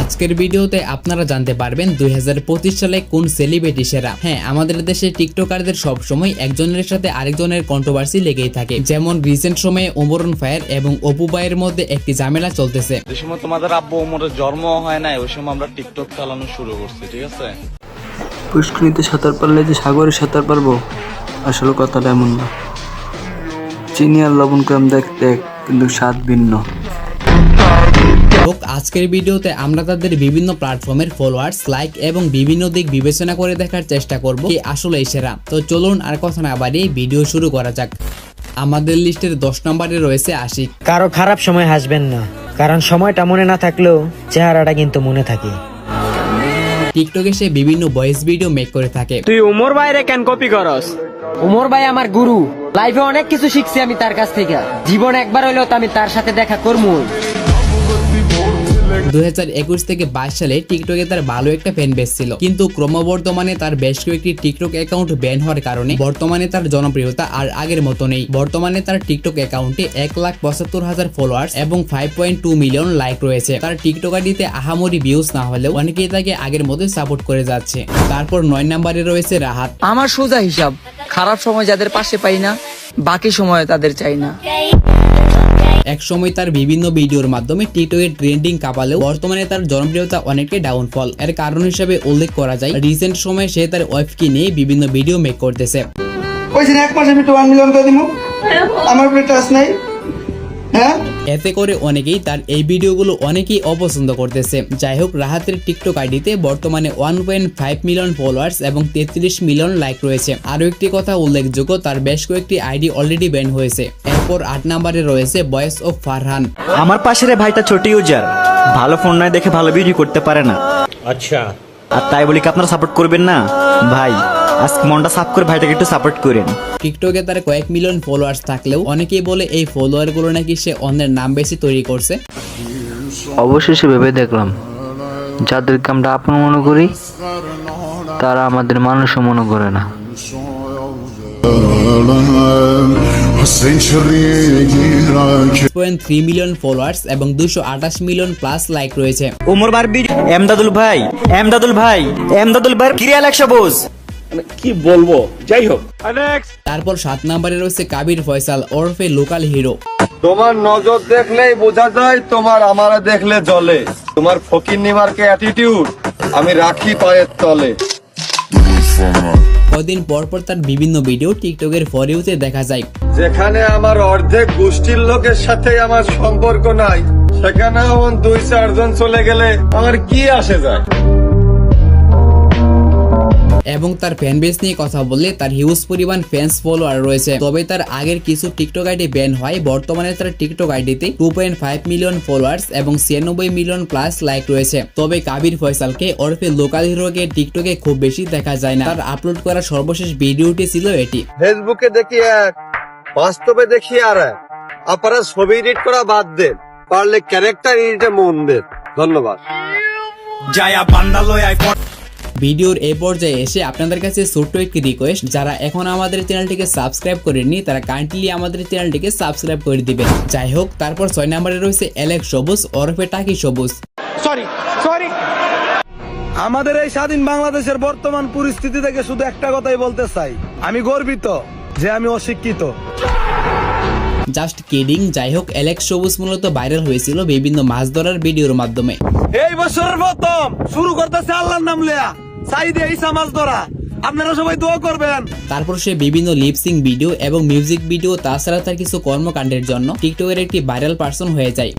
আজকের ভিডিওতে আপনারা জানতে পারবেন 2025 সালে কোন সেলিব্রিটি সেরা। হ্যাঁ, আমাদের দেশে টিকটকারদের সবসময় একজনের সাথে আরেকজনের কন্ট্রোভার্সি লেগেই থাকে। যেমন রিসেন্ট সময়ে ওমরন ফায়ার এবং অপু ভাইয়ের মধ্যে একটি ঝামেলা চলতেছে। যে সময় তোমাদের আব্বু ওমরের জন্ম হয় নাই, ওই সময় আমরা টিকটক চালানো শুরু করছি, ঠিক আছে? পুষ্করিণীতে সাঁতার পারলে যে সাগরে সাঁতার পারবো, আসলে কথাটা এমন না। চিনি আর লবণ কম দেখতে এক, কিন্তু স্বাদ ভিন্ন। আজকের ভিডিওতে আমরা তাদের বিভিন্ন প্ল্যাটফর্মের ফলোয়ার্স, লাইক এবং বিভিন্ন দিক বিবেচনা করে দেখার চেষ্টা করব কি আসলে সেরা। তো চলুন আর কথা না বাড়িয়ে ভিডিও শুরু করা যাক। আমাদের লিস্টের 10 নম্বরে রয়েছে আশিক। কারো খারাপ সময় হাসবেন না, কারণ সময়টা মনে না থাকলেও চেহারাটা কিন্তু মনে থাকে। টিকটকে সে বিভিন্ন ভয়েস ভিডিও মেক করে থাকে। তুই উমর ভাইরে কেন কপি করস? উমর ভাই আমার গুরু, লাইফে অনেক কিছু শিখছি আমি তার কাছ থেকে। জীবন একবার হইলেও তো আমি তার সাথে দেখা করবো। 2021 থেকে 22 সালে টিকটকে তার ভালো একটা ফ্যান বেস ছিল, কিন্তু ক্রমবর্ধমানে তার বেশ কয়েকটি টিকটক অ্যাকাউন্ট ব্যান হওয়ার কারণে বর্তমানে তার জনপ্রিয়তা আর আগের মতো নেই। বর্তমানে তার টিকটক অ্যাকাউন্টে 1,75,000 ফলোয়ার্স এবং 5.2 মিলিয়ন লাইক রয়েছে। তার টিকটক আইডিতে আহামরি ভিউজ না হলেও অনেকেই তাকে আগের মতো সাপোর্ট করে যাচ্ছে। তারপর 9 নম্বরে রয়েছে রাহাত। আমার সোজা হিসাব, খারাপ সময় যাদের পাশে পাই না, বাকি সময় তাদের চাই না। এক সময় তার বিভিন্ন ভিডিওর মাধ্যমে টিকটকের ট্রেন্ডিং কাঁপালেও বর্তমানে তার জনপ্রিয়তা অনেকটাই ডাউনফল। এর কারণ হিসেবে উল্লেখ করা যায় রিসেন্ট সময়ে সে তার ওয়াইফকে নিয়ে বিভিন্ন ভিডিও মেক করতেছে। এক মাসে আমি 1 মিলিয়ন করে দিব, আমার উপরে টাচ নাই। হ্যাঁ, এতে করে অনেকেই তার এই ভিডিওগুলো অনেকেই অপছন্দ করতেছে। যাই হোক, রাহাতের টিকটক আইডিতে বর্তমানে 1.5 মিলিয়ন ফলোয়ার্স এবং 33 মিলিয়ন লাইক রয়েছে। আরো একটি কথা উল্লেখযোগ্য, তার বেশ কয়েকটি আইডি অলরেডি ব্যান হয়েছে। এরপর 8 নম্বরে রয়েছে ভয়েস অফ ফারহান। আমার পাশের ভাইটা ছোট ইউজার, ভালো ফোন নয় দেখে ভালো ভিডিও করতে পারে না। আচ্ছা, আর তাই বলি কি আপনারা সাপোর্ট করবেন না? ভাই আজকে মনটা সাফ করে ভাইটাকে একটু সাপোর্ট করেন। টিকটকে তার কয়েক মিলিয়ন ফলোয়ার্স থাকলেও অনেকেই বলে এই ফলোয়ার গুলো নাকি সে অন্যের নাম বেশি তৈরি করছে। অবশেষে ভেবে দেখলাম, যাদেরকে আমরা আপন মনে করি তারা আমাদের মানুষও মনে করে না। 6.3 মিলিয়ন ফলোয়ার্স এবং 228 মিলিয়ন প্লাস লাইক রয়েছে। ওমর বার ভিডিও এমদাদুল ভাই, এমদাদুল ভাই, এমদাদুল ভাই কিরিয়াল 100 বোস। কি বলবো, যাই হোক। তারপর 7 নম্বরে রয়েছে কাবির ফয়সাল ওরফে লোকাল হিরো। তোমার নজর দেখলেই বোঝা যায়, তোমার আমারে দেখলে জ্বলে। তোমার ফকিন্নি মার্কে অ্যাটিটিউড আমি রাখি পায়ের তলে। কদিন পর পর তার বিভিন্ন ভিডিও টিকটকের ফর ইউতে দেখা যায়। যেখানে আমার অর্ধেক গোষ্ঠীর লোকের সাথে আমার সম্পর্ক নাই, সেখানে 2-4 জন চলে গেলে আমার কি আসে যায়। এবং তার ফ্যান বেস নিয়ে কথা বললে তার হিউজ পরিমাণ ফ্যান্স ফলোয়ার রয়েছে। তবে তার আগের কিছু টিকটক আইডি ব্যান হয়। বর্তমানে তার টিকটক আইডিতে 2.5 মিলিয়ন ফলোয়ার্স এবং 96 মিলিয়ন প্লাস লাইক রয়েছে। তবে কাবির ফয়সালকে ওরফে লোকাল হিরোকে টিকটকে খুব বেশি দেখা যায় না। তার আপলোড করা সর্বশেষ ভিডিওটি ছিল এটি। ফেসবুকে দেখি এক, বাস্তবে দেখি আর এক। আপনারা ছবি এডিট করা বাদ দেন, পারলে ক্যারেক্টার এডিটে মন দেন। ধন্যবাদ। ভিডিওর এই পর্যায়ে এসে আপনাদের কাছে ছোট্ট একটি রিকোয়েস্ট, যারা এখন আমাদের চ্যানেলটিকে সাবস্ক্রাইব করেননি তারা কাইন্ডলি আমাদের চ্যানেলটিকে সাবস্ক্রাইব করে দিবেন। যাই হোক, তারপর 6 নম্বরে রয়েছে অ্যালেক্স সবুজ ওরফে টাকি সবুজ। সরি। আমাদের এই স্বাধীন বাংলাদেশের বর্তমান পরিস্থিতি থেকে শুধু একটা কথাই বলতে চাই, আমি গর্বিত যে আমি অশিক্ষিত। Just kidding. যাই হোক, অ্যালেক্স সবুজ মূলত ভাইরাল হয়েছিল বিভিন্ন মাছ ধরার ভিডিওর মাধ্যমে। এই বছরের প্রথম শুরু করতেছে আল্লাহর নাম লিয়া, সাইদে ইসা মাছ ধরা। আপনারা সবাই দোয়া করবেন। তারপর সে বিভিন্ন লিপসিং ভিডিও এবং মিউজিক ভিডিও তাছাড়া তার কিছু কর্মকাণ্ডের জন্য টিকটকের একটি ভাইরাল পারসন হয়ে যায়।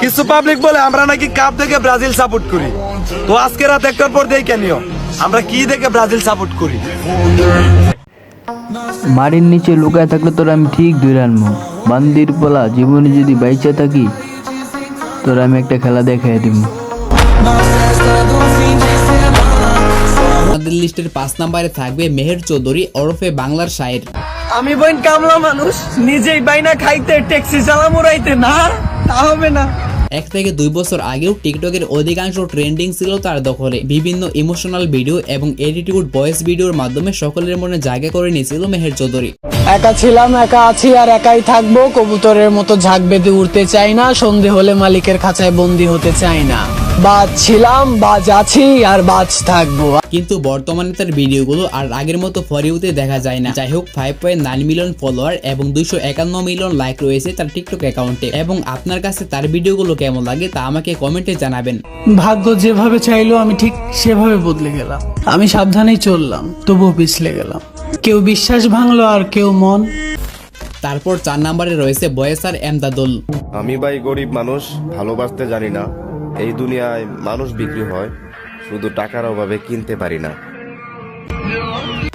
কিছু পাবলিক বলে আমরা নাকি কাপ দেখে ব্রাজিল সাপোর্ট করি। তো আজকে রাত 1টার পর দেখে নিও আমরা কি দেখে ব্রাজিল সাপোর্ট করি। মাটির নিচে লুকায় থাকলে তোর আমি ঠিক ধরে আনবো। বান্দির পোলা, জীবনে যদি বাইচা থাকি তোর আমি একটা খেলা দেখাই দিব। আমাদের লিস্টের 5 নম্বরে থাকবে মেহের চৌধুরী ওরফে বাংলার শায়ের। আমি বইন কামলা মানুষ, নিজেই বাইনা খাইতে ট্যাক্সি চালা মুরাইতে না, তা হবে না। 1 থেকে 2 বছর আগেও টিকটকের অধিকাংশ ট্রেন্ডিং ছিল তার দখলে। বিভিন্ন ইমোশনাল ভিডিও এবং এডিটিউড ভয়েস ভিডিওর মাধ্যমে সকলের মনে জায়গা করে নিয়েছিল মেহের চৌধুরী। একা ছিলাম, একা আছি আর একাই থাকবো, কবুতরের মতো ঝাঁক বেঁধে উড়তে চাই না, সন্ধে হলে মালিকের খাঁচায় বন্দি হতে চাই না। বাজ ছিলাম, বাজ আছি আর বাজ থাকবো। কিন্তু বর্তমানে তার ভিডিওগুলো আর আগের মতো ফরিউতে দেখা যায় না। যাই হোক, 5.9 মিলিয়ন ফলোয়ার এবং 251 মিলিয়ন লাইক রয়েছে তার টিকটক অ্যাকাউন্টে। এবং আপনার কাছে তার ভিডিওগুলো কেমন লাগে তা আমাকে কমেন্টে জানাবেন। ভাগ্য যেভাবে চাইলো আমি ঠিক সেভাবে বদলে গেলাম। আমি সাবধানেই চললাম, তবুও পিছলে গেলাম। কেউ বিশ্বাস ভাঙলো আর কেউ মন। তারপর 4 নম্বরে রয়েছে বয়েসার এমদাদুল। আমি ভাই গরিব মানুষ, ভালোবাসতে জানি না। এই দুনিয়ায় মানুষ বিক্রি হয়, শুধু টাকার অভাবে কিনতে পারি না।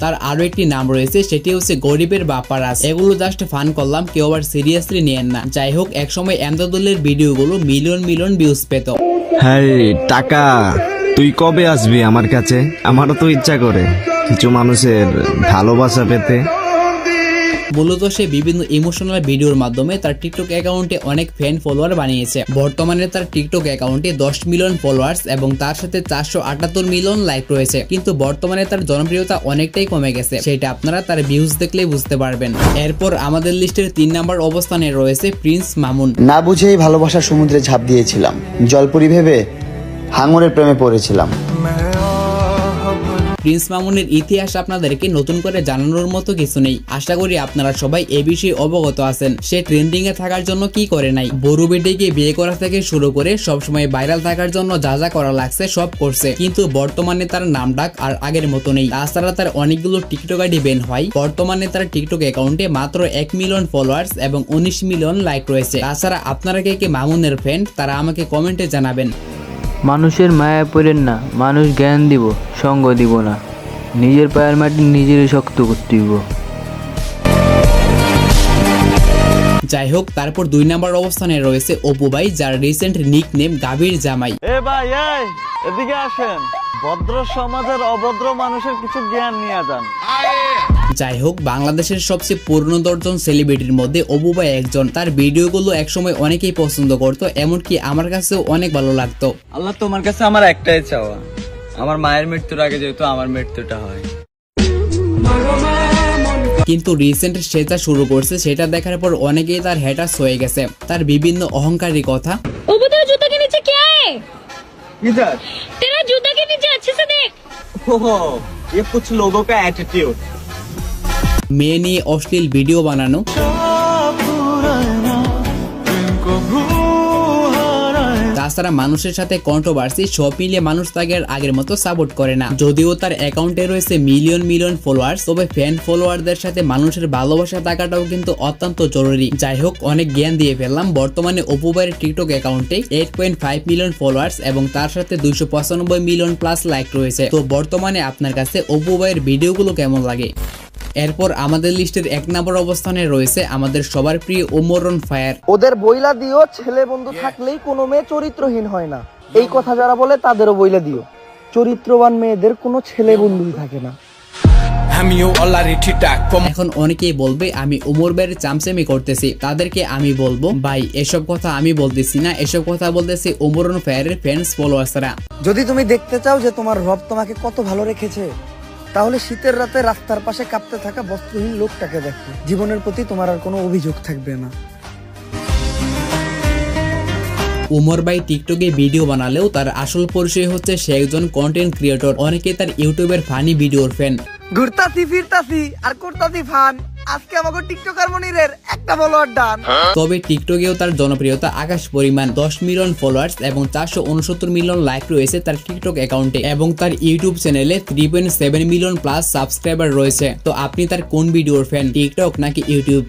তার আরো একটি নাম রয়েছে, সেটি হচ্ছে গরিবের বাপারাজ। এগুলো জাস্ট ফান করলাম, কেউ আবার সিরিয়াসলি নিয়েন না। যাই হোক, একসময় এমদাদুলের ভিডিওগুলো মিলিয়ন মিলিয়ন ভিউজ পেত। হ্যাঁ টাকা, তুই কবে আসবি আমার কাছে? আমারও তো ইচ্ছা করে কিছু মানুষের ভালোবাসা পেতে। মূলত সে বিভিন্ন ইমোশনাল ভিডিওর মাধ্যমে তার টিকটক অ্যাকাউন্টে অনেক ফ্যান ফলোয়ার বানিয়েছে। বর্তমানে তার টিকটক অ্যাকাউন্টে 10 মিলিয়ন ফলোয়ার্স এবং তার সাথে 478 মিলিয়ন লাইক রয়েছে। কিন্তু বর্তমানে তার জনপ্রিয়তা অনেকটাই কমে গেছে, সেটা আপনারা তার ভিউজ দেখলেই বুঝতে পারবেন। এরপর আমাদের লিস্টের 3 নম্বর অবস্থানে রয়েছে প্রিন্স মামুন। না বুঝেই ভালোবাসার সমুদ্রে ঝাঁপ দিয়েছিলাম, জলপরি ভেবে হাঙরের প্রেমে পড়েছিলাম। প্রিন্স মামুনের ইতিহাস আপনাদেরকে নতুন করে জানানোর মতো কিছু নেই। আশা করি আপনারা সবাই এ বিষয়ে অবগত আছেন। সে ট্রেন্ডিং এ থাকার জন্য কি করে নাই, বড় বেটিকে বিয়ে করা থেকে শুরু করে সবসময় ভাইরাল থাকার জন্য যা যা করা লাগছে সব করছে। কিন্তু বর্তমানে তার নাম ডাক আর আগের মতো নেই। তাছাড়া তার অনেকগুলো টিকটক আইডি ব্যান হয়। বর্তমানে তার টিকটক অ্যাকাউন্টে মাত্র 1 মিলিয়ন ফলোয়ার্স এবং 19 মিলিয়ন লাইক রয়েছে। তাছাড়া আপনারা কে কে মামুনের ফ্রেন্ড তারা আমাকে কমেন্টে জানাবেন। মানুষের মায়া পড়েন না, মানুষ জ্ঞান দিব, সঙ্গ দিব না। নিজের পায়ের মাটি নিজেরই শক্ত করতে দিব। যাই হোক, তারপর 2 নম্বর অবস্থানে রয়েছে অপু ভাই, যার রিসেন্ট নিক নেম গাভীর জামাই। এ ভাই, এই এদিকে আসেন, ভদ্র সমাজের অভদ্র মানুষের কিছু জ্ঞান নিয়ে যান। যাই হোক, বাংলাদেশের সবচেয়ে পূর্ণদর্শন সেলিব্রিটির মধ্যে অপু ভাই একজন। তার ভিডিওগুলো একসময় অনেকেই পছন্দ করতো, এমনকি আমার কাছেও অনেক ভালো লাগতো। আল্লাহ তোমার কাছে আমার একটাই চাওয়া, আমার মায়ের মৃত্যুর আগে যেহেতু আমার মৃত্যুটা হয়। কিন্তু রিসেন্ট সে যা শুরু করছে সেটা দেখার পর অনেকেই তার হ্যাটার্স হয়ে গেছে। তার বিভিন্ন অহংকারী কথা। जूता के नीचे क्या है? इधर तेरा जूता के नीचे अच्छे से देख। ओहो, ये कुछ लोगों का एटीट्यूड। মেয়ে নিয়ে অশ্লীল ভিডিও বানানো, তাছাড়া মানুষের সাথে কন্ট্রোভার্সি, সব মিলিয়ে মানুষ তাকে আর আগের মতো সাপোর্ট করে না। যদিও তার অ্যাকাউন্টে রয়েছে মিলিয়ন মিলিয়ন ফলোয়ার্স, তবে ফ্যান ফলোয়ারদের সাথে মানুষের ভালোবাসা থাকাটাও কিন্তু অত্যন্ত জরুরি। যাই হোক, অনেক জ্ঞান দিয়ে ফেললাম। বর্তমানে অপু ভাইয়ের টিকটক অ্যাকাউন্টে 8.5 মিলিয়ন ফলোয়ার্স এবং তার সাথে 295 মিলিয়ন প্লাস লাইক রয়েছে। তো বর্তমানে আপনার কাছে অপু ভাইয়ের ভিডিওগুলো কেমন লাগে? এরপর আমাদের লিস্টের 1 নম্বর অবস্থানে রয়েছে আমাদের সবার প্রিয় ওমরন ফায়ার। ওদের বইলা দিও, ছেলে বন্ধু থাকলেই কোনো মেয়ে চরিত্রহীন হয় না। এই কথা যারা বলে তাদেরও বইলা দিও, চরিত্রবান মেয়েদের কোনো ছেলে বন্ধুই থাকে না। এখন অনেকেই বলবে আমি ওমর ভাইয়ের চামচামি করতেছি। তাদেরকে আমি বলবো, ভাই এসব কথা আমি বলতেছি না, এসব কথা বলতেছি ওমরন ফায়ারের ফ্যান্স ফলোয়ার্সরা। যদি তুমি দেখতে চাও যে তোমার রব তোমাকে কত ভালো রেখেছে, তাহলে শীতের রাতে রাস্তার পাশে কাঁপতে থাকা বস্ত্রহীন লোকটাকে দেখো। জীবনের প্রতি তোমার আর কোনো অভিযোগ থাকবে না। ওমর ভাই টিকটকে ভিডিও বানালেও তার আসল পরিচয় হচ্ছে সে একজন কন্টেন্ট ক্রিয়েটর। অনেকে তার ইউটিউবের ফানি ভিডিওর ফ্যান। ঘুরতাছি ফিরতাছি আর করতাছি ফান, আজকে আমাকে টিকটকার মনিরের একটা ফলোয়ার ডান। তবে টিকটকেও তার জনপ্রিয়তা আকাশ পরিমাণ। 10 মিলিয়ন ফলোয়ার্স এবং 469 মিলিয়ন লাইক রয়েছে তার টিকটক অ্যাকাউন্টে এবং তার ইউটিউব চ্যানেলে 3.7 মিলিয়ন প্লাস সাবস্ক্রাইবার রয়েছে। তো আপনি তার কোন ভিডিওর ফ্যান, টিকটক নাকি ইউটিউব?